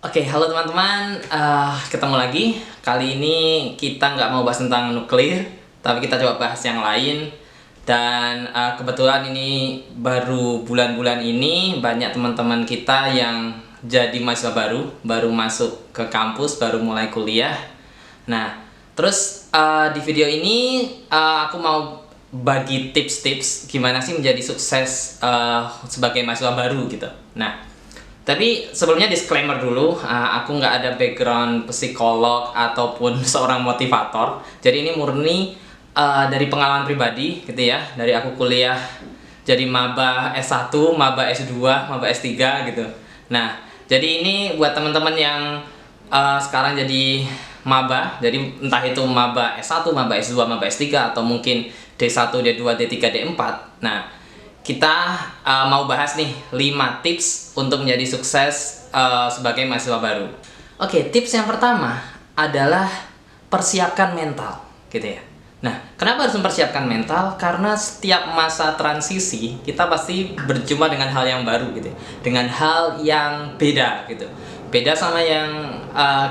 Oke, halo teman-teman. Ketemu lagi. Kali ini kita nggak mau bahas tentang nuklir, tapi kita coba bahas yang lain. Dan kebetulan ini baru bulan-bulan ini banyak teman-teman kita yang jadi mahasiswa baru masuk ke kampus, baru mulai kuliah. Nah, terus di video ini aku mau bagi tips-tips gimana sih menjadi sukses sebagai mahasiswa baru gitu. Nah, tapi sebelumnya disclaimer dulu, aku nggak ada background psikolog ataupun seorang motivator. Jadi ini murni dari pengalaman pribadi gitu ya. Dari aku kuliah jadi maba S1, maba S2, maba S3 gitu. Nah, jadi ini buat teman-teman yang sekarang jadi maba. Jadi entah itu maba S1, maba S2, maba S3 atau mungkin D1, D2, D3, D4. Nah, kita mau bahas nih 5 tips untuk menjadi sukses sebagai mahasiswa baru. Oke, tips yang pertama adalah persiapkan mental, gitu ya. Nah, kenapa harus mempersiapkan mental? Karena setiap masa transisi kita pasti berjumpa dengan hal yang baru, gitu ya. Dengan hal yang beda, gitu. Beda sama yang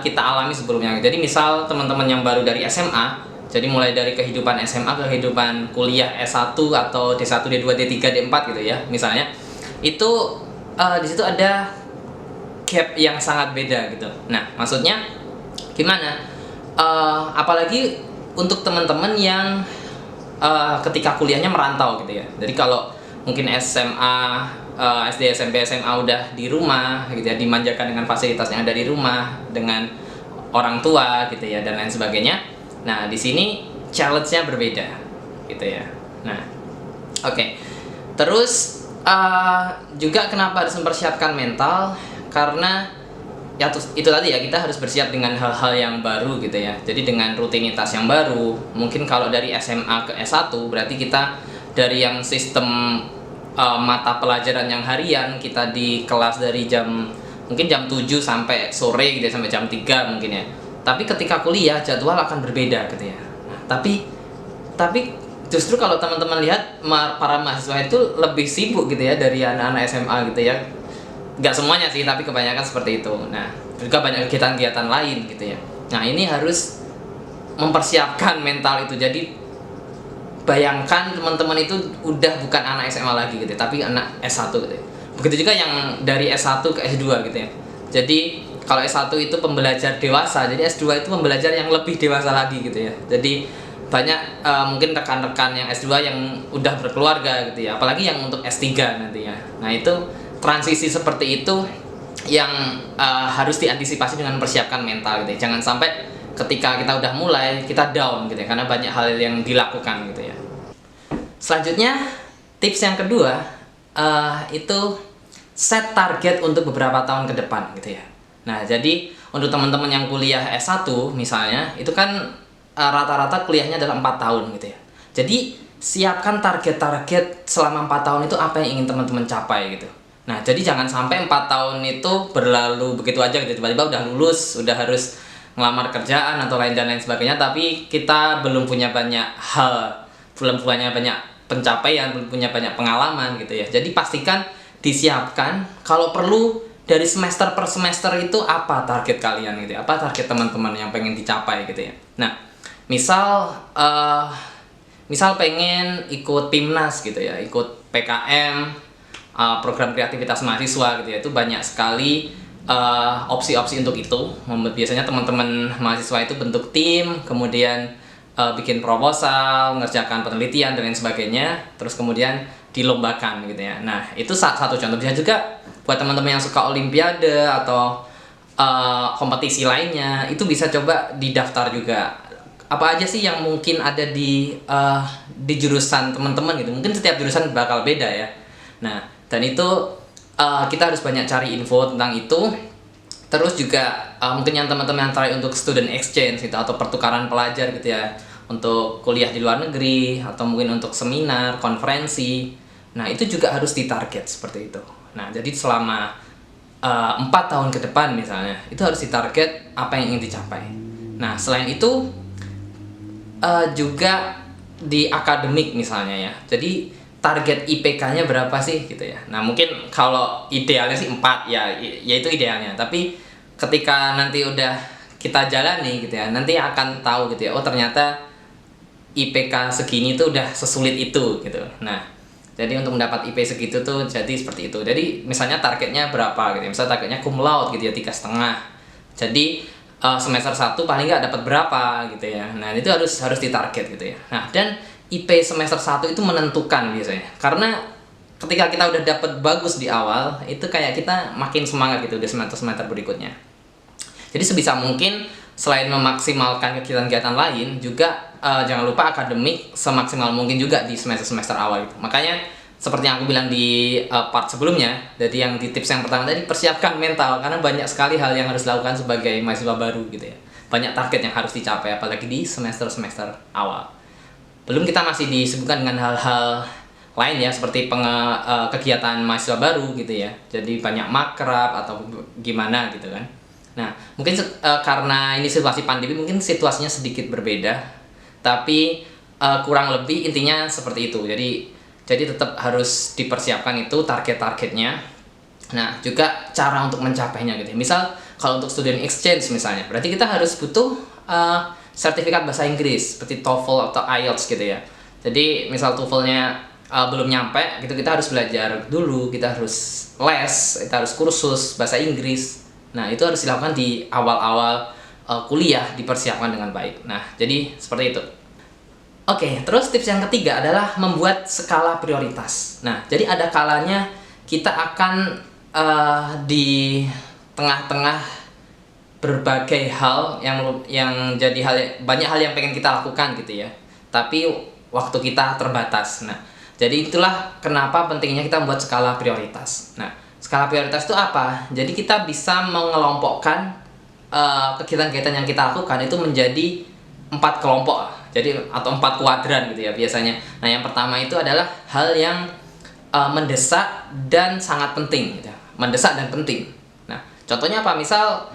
kita alami sebelumnya. Jadi misal teman-teman yang baru dari SMA, jadi mulai dari kehidupan SMA ke kehidupan kuliah S1 atau D1, D2, D3, D4 gitu ya. Misalnya itu di situ ada gap yang sangat beda gitu. Nah, maksudnya gimana? Apalagi untuk teman-teman yang ketika kuliahnya merantau gitu ya. Jadi kalau mungkin SMA, SD, SMP, SMA udah di rumah gitu ya, dimanjakan dengan fasilitas yang ada di rumah, dengan orang tua gitu ya dan lain sebagainya. Nah, di sini challenge-nya berbeda, gitu ya. Nah, oke. Terus juga kenapa harus mempersiapkan mental? Karena ya itu tadi ya, kita harus bersiap dengan hal-hal yang baru gitu ya. Jadi dengan rutinitas yang baru. Mungkin kalau dari SMA ke S1 berarti kita dari yang sistem mata pelajaran yang harian, kita di kelas dari mungkin jam 7 sampai sore gitu ya, sampai jam 3 mungkin ya. Tapi ketika kuliah jadwal akan berbeda gitu ya. Nah, tapi justru kalau teman-teman lihat para mahasiswa itu lebih sibuk gitu ya dari anak-anak SMA gitu ya. Nggak semuanya sih, tapi kebanyakan seperti itu. Nah, juga banyak kegiatan-kegiatan lain gitu ya. Nah, ini harus mempersiapkan mental itu. Jadi bayangkan teman-teman itu udah bukan anak SMA lagi gitu ya, tapi anak S1 gitu ya. Begitu juga yang dari S1 ke S2 gitu ya. Jadi kalau S1 itu pembelajar dewasa, jadi S2 itu pembelajar yang lebih dewasa lagi gitu ya. Jadi banyak mungkin rekan-rekan yang S2 yang udah berkeluarga gitu ya, apalagi yang untuk S3 nantinya. Nah, itu transisi seperti itu yang harus diantisipasi dengan mempersiapkan mental gitu ya. Jangan sampai ketika kita udah mulai kita down gitu ya, karena banyak hal yang dilakukan gitu ya. Selanjutnya, tips yang kedua itu set target untuk beberapa tahun ke depan gitu ya. Nah, jadi untuk teman-teman yang kuliah S1 misalnya, itu kan rata-rata kuliahnya adalah 4 tahun gitu ya. Jadi, siapkan target-target selama 4 tahun itu apa yang ingin teman-teman capai gitu. Nah, jadi jangan sampai 4 tahun itu berlalu begitu aja gitu. Tiba-tiba udah lulus, udah harus ngelamar kerjaan atau lain dan lain sebagainya, tapi kita belum punya banyak hal, belum punya banyak pencapaian, belum punya banyak pengalaman gitu ya. Jadi pastikan disiapkan kalau perlu dari semester per semester itu apa target kalian gitu ya, apa target teman-teman yang pengen dicapai gitu ya. Nah, misal pengen ikut timnas gitu ya, ikut PKM, program kreativitas mahasiswa gitu ya, itu banyak sekali opsi-opsi untuk itu. Biasanya teman-teman mahasiswa itu bentuk tim, kemudian bikin proposal, mengerjakan penelitian dan lain sebagainya, terus kemudian dilombakan gitu ya. Nah, itu satu contoh. Bisa juga buat teman-teman yang suka olimpiade atau kompetisi lainnya, itu bisa coba didaftar juga. Apa aja sih yang mungkin ada di jurusan teman-teman gitu. Mungkin setiap jurusan bakal beda ya. Nah, dan itu kita harus banyak cari info tentang itu. Terus juga mungkin yang teman-teman yang try untuk student exchange gitu, atau pertukaran pelajar gitu ya, untuk kuliah di luar negeri atau mungkin untuk seminar, konferensi. Nah, itu juga harus ditarget seperti itu. Nah, jadi selama 4 tahun ke depan misalnya, itu harus ditarget apa yang ingin dicapai. Nah, selain itu juga di akademik misalnya ya. Jadi target IPK-nya berapa sih gitu ya. Nah, mungkin kalau idealnya sih 4 ya, ya itu idealnya. Tapi ketika nanti udah kita jalani gitu ya, nanti akan tahu gitu ya, oh ternyata IPK segini tuh udah sesulit itu gitu. Nah, jadi untuk mendapat IP segitu tuh jadi seperti itu. Jadi misalnya targetnya berapa gitu ya, misalnya targetnya cum laude gitu ya, 3,5. Jadi semester 1 paling nggak dapat berapa gitu ya. Nah, itu harus ditarget gitu ya. Nah, dan IP semester 1 itu menentukan biasanya. Karena ketika kita udah dapat bagus di awal, itu kayak kita makin semangat gitu di semester-semester berikutnya. Jadi sebisa mungkin selain memaksimalkan kegiatan-kegiatan lain, juga jangan lupa akademik semaksimal mungkin juga di semester-semester awal itu. Makanya seperti yang aku bilang di part sebelumnya, jadi yang di tips yang pertama tadi, persiapkan mental, karena banyak sekali hal yang harus dilakukan sebagai mahasiswa baru gitu ya. Banyak target yang harus dicapai, apalagi di semester-semester awal. Belum kita masih disibukkan dengan hal-hal lain ya, seperti kegiatan mahasiswa baru gitu ya. Jadi banyak makrab atau gimana gitu kan. Nah, mungkin karena ini situasi pandemi, mungkin situasinya sedikit berbeda, tapi kurang lebih intinya seperti itu. Jadi tetap harus dipersiapkan itu target-targetnya. Nah, juga cara untuk mencapainya gitu ya. Misal kalau untuk student exchange misalnya, berarti kita harus butuh sertifikat bahasa Inggris seperti TOEFL atau IELTS gitu ya. Jadi misal TOEFL-nya belum nyampe gitu, kita harus belajar dulu, kita harus les, kita harus kursus bahasa Inggris. Nah, itu harus dilakukan di awal-awal kuliah, dipersiapkan dengan baik. Nah, jadi seperti itu. Oke, terus tips yang ketiga adalah membuat skala prioritas. Nah, jadi ada kalanya kita akan di tengah-tengah berbagai hal yang jadi banyak hal yang pengen kita lakukan gitu ya. Tapi waktu kita terbatas. Nah, jadi itulah kenapa pentingnya kita membuat skala prioritas. Nah, skala prioritas itu apa? Jadi kita bisa mengelompokkan kegiatan-kegiatan yang kita lakukan itu menjadi 4 kelompok, jadi atau 4 kuadran gitu ya biasanya. Nah, yang pertama itu adalah hal yang mendesak dan sangat penting gitu ya. Mendesak dan penting. Nah, contohnya apa? Misal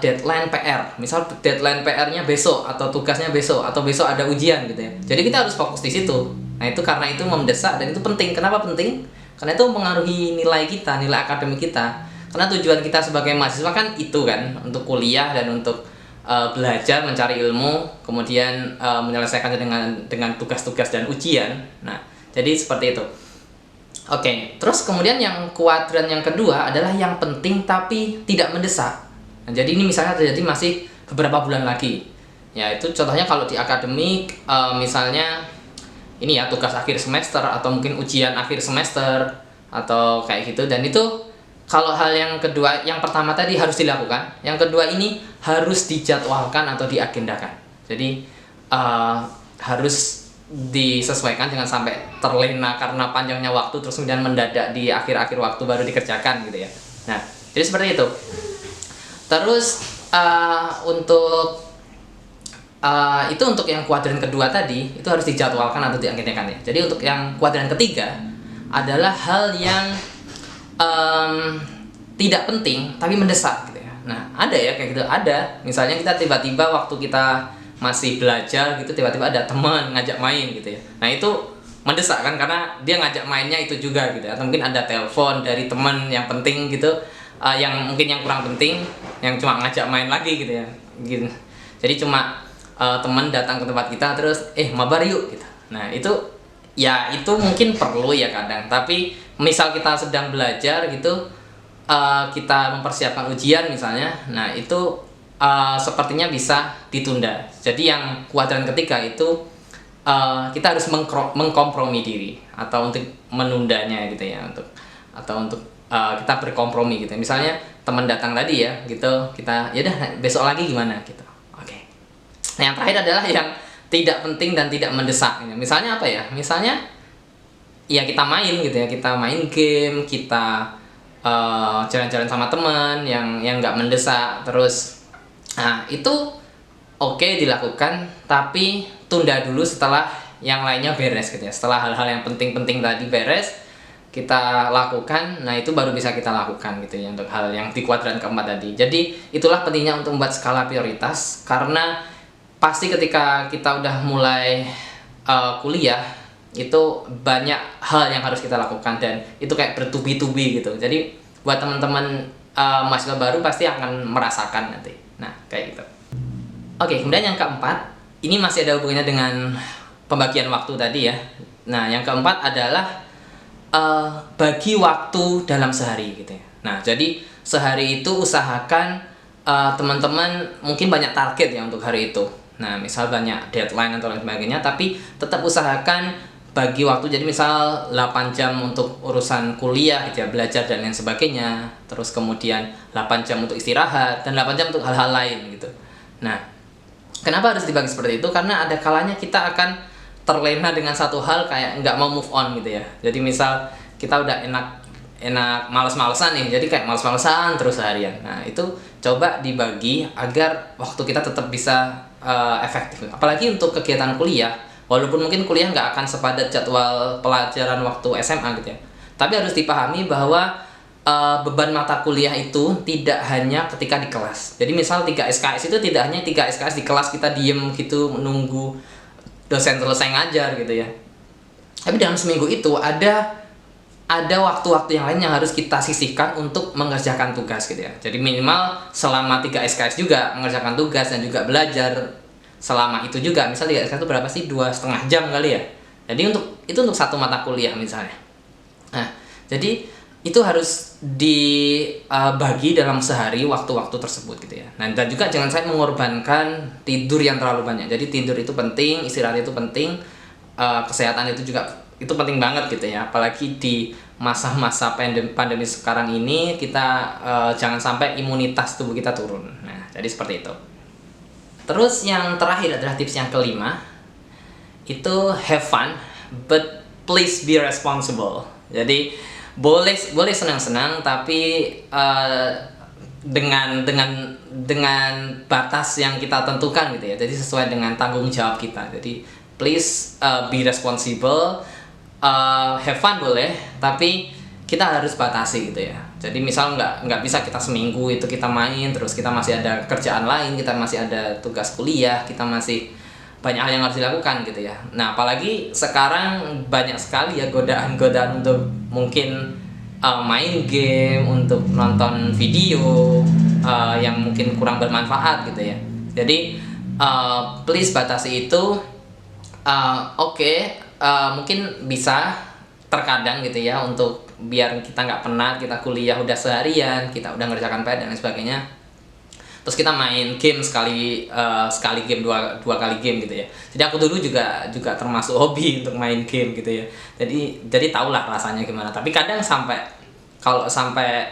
deadline PR, misal deadline PR-nya besok, atau tugasnya besok, atau besok ada ujian gitu ya. Jadi kita harus fokus di situ. Nah, itu karena itu mendesak dan itu penting. Kenapa penting? Karena itu mengaruhi nilai kita, nilai akademik kita. Karena tujuan kita sebagai mahasiswa kan itu kan, untuk kuliah dan untuk belajar, mencari ilmu, kemudian menyelesaikannya dengan tugas-tugas dan ujian. Nah, jadi seperti itu. Oke, terus kemudian yang kuadran yang kedua adalah yang penting tapi tidak mendesak. Nah, jadi ini misalnya terjadi masih beberapa bulan lagi. Ya, itu contohnya kalau di akademik, misalnya ini ya, tugas akhir semester atau mungkin ujian akhir semester atau kayak gitu. Dan itu kalau hal yang kedua, yang pertama tadi harus dilakukan, yang kedua ini harus dijadwalkan atau diagendakan. Jadi harus disesuaikan, jangan sampai terlena karena panjangnya waktu terus kemudian mendadak di akhir-akhir waktu baru dikerjakan gitu ya. Nah, jadi seperti itu. Terus untuk yang kuadran kedua tadi itu harus dijadwalkan atau diagendakan ya. Jadi untuk yang kuadran ketiga adalah hal yang tidak penting tapi mendesak gitu ya. Nah, ada ya kayak gitu, ada. Misalnya kita tiba-tiba waktu kita masih belajar gitu, tiba-tiba ada teman ngajak main gitu ya. Nah, itu mendesak kan, karena dia ngajak mainnya itu juga gitu. Atau mungkin ada telepon dari teman yang penting gitu, yang mungkin yang kurang penting, yang cuma ngajak main lagi gitu ya. Gitu. Jadi cuma teman datang ke tempat kita terus mabar yuk gitu. Nah, itu ya itu mungkin perlu ya kadang, tapi misal kita sedang belajar gitu, kita mempersiapkan ujian misalnya, nah itu sepertinya bisa ditunda. Jadi yang kuadran ketiga itu kita harus mengkompromi diri atau untuk menundanya gitu ya, untuk kita berkompromi gitu. Misalnya teman datang tadi ya gitu, kita ya udah besok lagi gimana gitu. Oke. Nah, yang terakhir adalah yang tidak penting dan tidak mendesak. Misalnya apa ya? Misalnya ya kita main gitu ya, kita main game, kita jalan-jalan sama teman yang nggak mendesak. Terus, nah itu oke dilakukan, tapi tunda dulu setelah yang lainnya beres gitu ya. Setelah hal-hal yang penting-penting tadi beres, kita lakukan, nah itu baru bisa kita lakukan gitu ya untuk hal yang di kuadran keempat tadi. Jadi itulah pentingnya untuk membuat skala prioritas, karena pasti ketika kita udah mulai kuliah itu banyak hal yang harus kita lakukan dan itu kayak bertubi-tubi gitu. Jadi buat teman-teman mahasiswa baru pasti akan merasakan nanti. Nah, kayak gitu. Oke, kemudian yang keempat, ini masih ada hubungannya dengan pembagian waktu tadi ya. Nah, yang keempat adalah bagi waktu dalam sehari gitu ya. Nah, jadi sehari itu usahakan teman-teman mungkin banyak target ya untuk hari itu. Nah, misal banyak deadline atau lain sebagainya, tapi tetap usahakan bagi waktu. Jadi misal 8 jam untuk urusan kuliah gitu ya, belajar dan lain sebagainya. Terus kemudian 8 jam untuk istirahat dan 8 jam untuk hal-hal lain gitu. Nah, kenapa harus dibagi seperti itu? Karena ada kalanya kita akan terlena dengan satu hal kayak nggak mau move on gitu ya. Jadi misal kita udah enak males-malesan nih, jadi kayak males-malesan terus seharian. Nah, itu coba dibagi agar waktu kita tetap bisa efektif. Apalagi untuk kegiatan kuliah, walaupun mungkin kuliah nggak akan sepadat jadwal pelajaran waktu SMA gitu ya. Tapi harus dipahami bahwa beban mata kuliah itu tidak hanya ketika di kelas. Jadi misal 3 SKS itu tidak hanya 3 SKS di kelas kita diem gitu menunggu dosen selesai ngajar gitu ya. Tapi dalam seminggu itu ada waktu-waktu yang lain yang harus kita sisihkan untuk mengerjakan tugas gitu ya. Jadi minimal selama 3 SKS juga mengerjakan tugas dan juga belajar selama itu juga. Misal 3 SKS itu berapa sih? 2,5 jam kali ya. Jadi untuk satu mata kuliah misalnya. Nah, jadi itu harus dibagi dalam sehari waktu-waktu tersebut gitu ya. Nah, dan juga jangan sampai mengorbankan tidur yang terlalu banyak. Jadi tidur itu penting, istirahat itu penting, kesehatan itu juga itu penting banget gitu ya. Apalagi di masa-masa pandemi sekarang ini kita jangan sampai imunitas tubuh kita turun. Nah, jadi seperti itu. Terus yang terakhir adalah tips yang kelima, itu have fun but please be responsible. Jadi boleh senang-senang tapi dengan batas yang kita tentukan gitu ya. Jadi sesuai dengan tanggung jawab kita. Jadi please be responsible, have fun boleh, tapi kita harus batasi gitu ya. Jadi misal nggak bisa kita seminggu itu kita main, terus kita masih ada kerjaan lain, kita masih ada tugas kuliah, kita masih banyak hal yang harus dilakukan gitu ya. Nah, apalagi sekarang banyak sekali ya godaan-godaan untuk mungkin main game, untuk nonton video yang mungkin kurang bermanfaat gitu ya. Jadi please batasi itu. Mungkin bisa terkadang gitu ya, untuk biar kita nggak penat, kita kuliah udah seharian, kita udah ngerjakan PR dan lain sebagainya, terus kita main game sekali game, dua kali game gitu ya. Jadi aku dulu juga termasuk hobi untuk main game gitu ya. Jadi tahulah rasanya gimana. Tapi kadang kalau sampai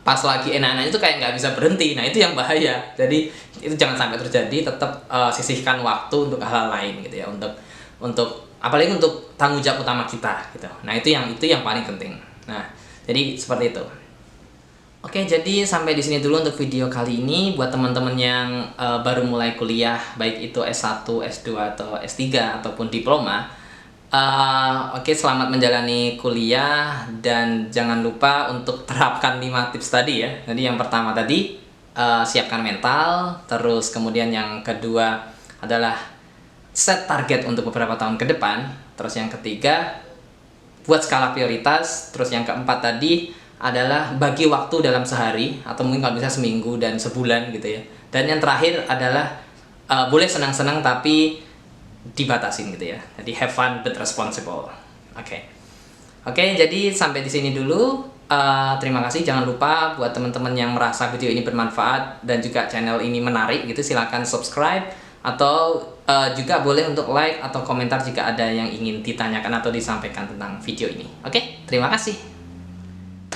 pas lagi enak-enak itu kayak nggak bisa berhenti. Nah, itu yang bahaya. Jadi itu jangan sampai terjadi. Tetap sisihkan waktu untuk hal-hal lain gitu ya. Untuk apalagi untuk tanggung jawab utama kita gitu. Nah, itu yang paling penting. Nah, jadi seperti itu. Oke, jadi sampai di sini dulu untuk video kali ini. Buat teman-teman yang baru mulai kuliah, baik itu S1, S2 atau S3 ataupun diploma, selamat menjalani kuliah dan jangan lupa untuk terapkan 5 tips tadi ya. Jadi yang pertama tadi siapkan mental, terus kemudian yang kedua adalah set target untuk beberapa tahun ke depan, terus yang ketiga buat skala prioritas, terus yang keempat tadi adalah bagi waktu dalam sehari atau mungkin kalau bisa seminggu dan sebulan gitu ya. Dan yang terakhir adalah boleh senang-senang tapi dibatasin gitu ya. Jadi have fun but responsible. Oke, jadi sampai di sini dulu. Terima kasih. Jangan lupa buat teman-teman yang merasa video ini bermanfaat dan juga channel ini menarik gitu, silakan subscribe atau juga boleh untuk like atau komentar jika ada yang ingin ditanyakan atau disampaikan tentang video ini. Oke, terima kasih.